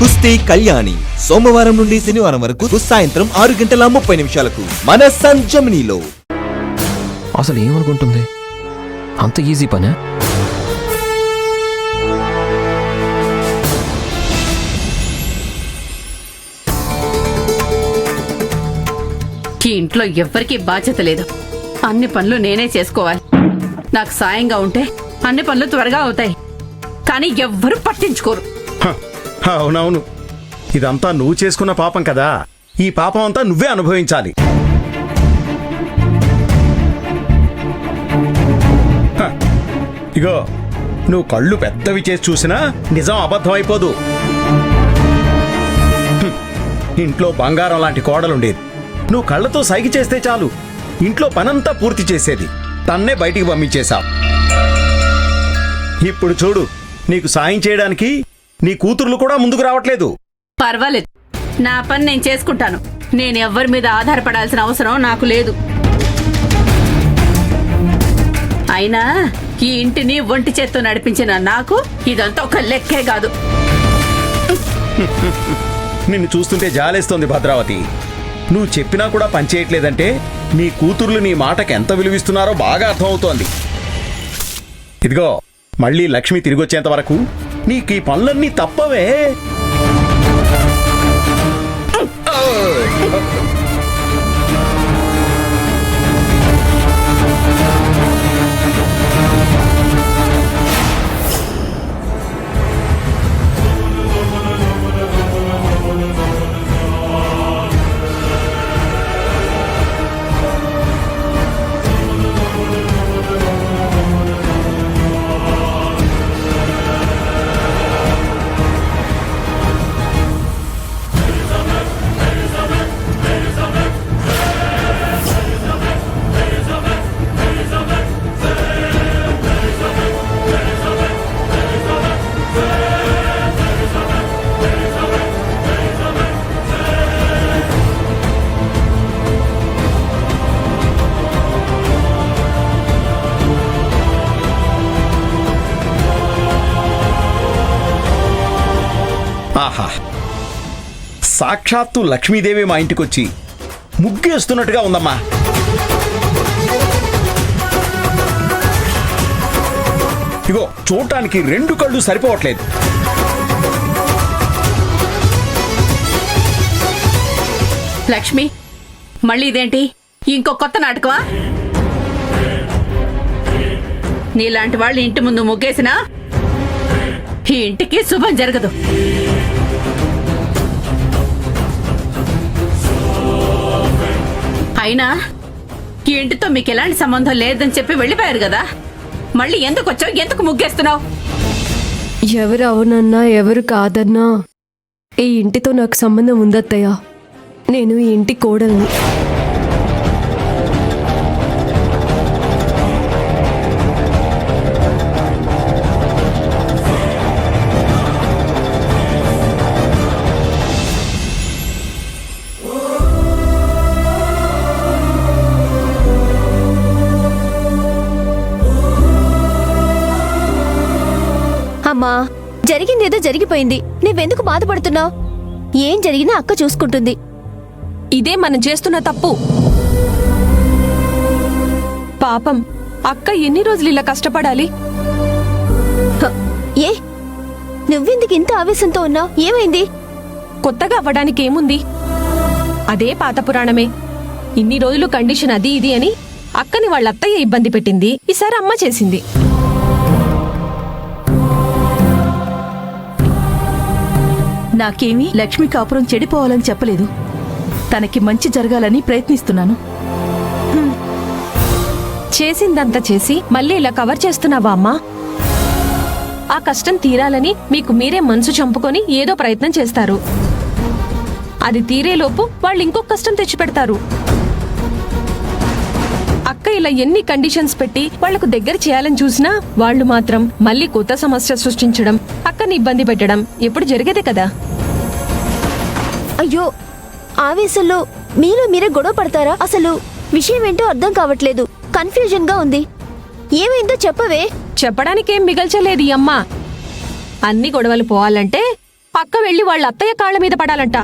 కుస్తీ కళ్యాణి సోమవారం నుండి శనివారం వరకు సాయంత్రం 6:30 మన సన్ జెమినీలో. అసలు ఏమనుకుంటుంది? అంత ఈజీ పనే? ఈ ఇంట్లో ఎవ్వరికీ బాధ్యత లేదు. అన్ని పనులు నేనే చేసుకోవాలి. నాకు సాయంగా ఉంటే అన్ని పనులు త్వరగా అవుతాయి. కానీ ఎవ్వరూ పట్టించుకోరు. అవునవును, ఇదంతా నువ్వు చేసుకున్న పాపం కదా. ఈ పాపం అంతా నువ్వే అనుభవించాలి. ఇగో, నువ్వు కళ్ళు పెద్దవి చేసి చూసినా నిజం అబద్ధం అయిపోదు. ఇంట్లో బంగారం లాంటి కోడలుండేది. నువ్వు కళ్ళతో సైగ చేస్తే చాలు ఇంట్లో పనంతా పూర్తి చేసేది. తన్నే బయటికి పంపించేశావు. ఇప్పుడు చూడు, నీకు సాయం చేయడానికి నీ కూతుర్లు కూడా ముందుకు రావట్లేదు. పర్వాలేదు, నా పని నేను చేసుకుంటాను. నేను ఎవ్వరి మీద ఆధారపడాల్సిన అవసరం నాకు లేదు. అయినా ఈ ఇంటిని ఒంటి చేత్తో నడిపించిన నాకు ఇదంతా ఒక లెక్కే కాదు. నిన్ను చూస్తుంటే జాలేస్తోంది భద్రావతి. నువ్వు చెప్పినా కూడా పనిచేయట్లేదంటే నీ కూతుర్లు నీ మాటకి ఎంత విలువిస్తున్నారో బాగా అర్థమవుతోంది. ఇదిగో, మళ్ళీ లక్ష్మి తిరిగొచ్చేంత వరకు నీకు ఈ పనులన్నీ తప్పవే. ఆహా, సాక్షాత్తు లక్ష్మీదేవి మా ఇంటికొచ్చి ముగ్గేస్తున్నట్టుగా ఉందమ్మా. ఇగో, చూడటానికి 2 కళ్ళు సరిపోవట్లేదు. లక్ష్మి, మళ్ళీ ఇదేంటి? ఇంకో కొత్త నాటకమా? నీలాంటి వాళ్ళు ఇంటి ముందు ముగ్గేసినా ఈ ఇంటికి శుభం జరగదు. అయినా ఈ ఇంటితో మీకు ఎలాంటి సంబంధం లేదని చెప్పి వెళ్ళిపోయారు కదా. మళ్ళీ ఎందుకు వచ్చావు? ఎందుకు ముగ్గేస్తున్నావు? ఎవరు అవునన్నా ఎవరు కాదన్నా ఈ ఇంటితో నాకు సంబంధం ఉందత్తయ్య. నేను ఈ ఇంటి కోడల్ని. అమ్మా, జరిగిందేదో జరిగిపోయింది. నువ్వెందుకు బాధపడుతున్నావు? ఏం జరిగినా అక్క చూసుకుంటుంది. ఇదే మనం చేస్తున్న తప్పు. పాపం అక్క ఎన్ని రోజులు ఇలా కష్టపడాలి? ఏ, నువ్వెందుకు ఇంత ఆవేశంతో ఉన్నావు? ఏమైంది? కొత్తగా అవ్వడానికి ఏముంది? అదే పాత పురాణమే. ఇన్ని రోజులు కండిషన్ అది ఇది అని అక్కని వాళ్ళ అత్తయ్య ఇబ్బంది పెట్టింది. ఈసారి అమ్మ చేసింది. నాకేమీ లక్ష్మి కాపురం చెడిపోవాలని చెప్పలేదు. తనకి మంచి జరగాలని ప్రయత్నిస్తున్నాను. చేసిందంతా చేసి మళ్ళీ ఇలా కవర్ చేస్తున్నావా అమ్మా? ఆ కష్టం తీరాలని మీకు మీరే మనసు చంపుకొని ఏదో ప్రయత్నం చేస్తారు. అది తీరేలోపు వాళ్ళు ఇంకొక కష్టం తెచ్చిపెడతారు. అక్క ఇలా ఎన్ని కండిషన్స్ పెట్టి వాళ్లకు దగ్గర చేయాలని చూసినా వాళ్ళు మాత్రం మళ్ళీ కొత్త సమస్య సృష్టించడం, అక్కని ఇబ్బంది పెట్టడం ఎప్పుడు జరిగేదే కదా. అయ్యో, ఆవేశంలో మీలో మీరే గొడవ పడతారా? అసలు విషయం ఏంటో అర్థం కావట్లేదు. కన్ఫ్యూజన్ గా ఉంది. ఏమైందో చెప్పవే. చెప్పడానికేం మిగల్చలేదు ఈ అమ్మ. అన్ని గొడవలు పోవాలంటే అక్క వెళ్ళి వాళ్ళ అత్తయ్య కాళ్ళ మీద పడాలంట.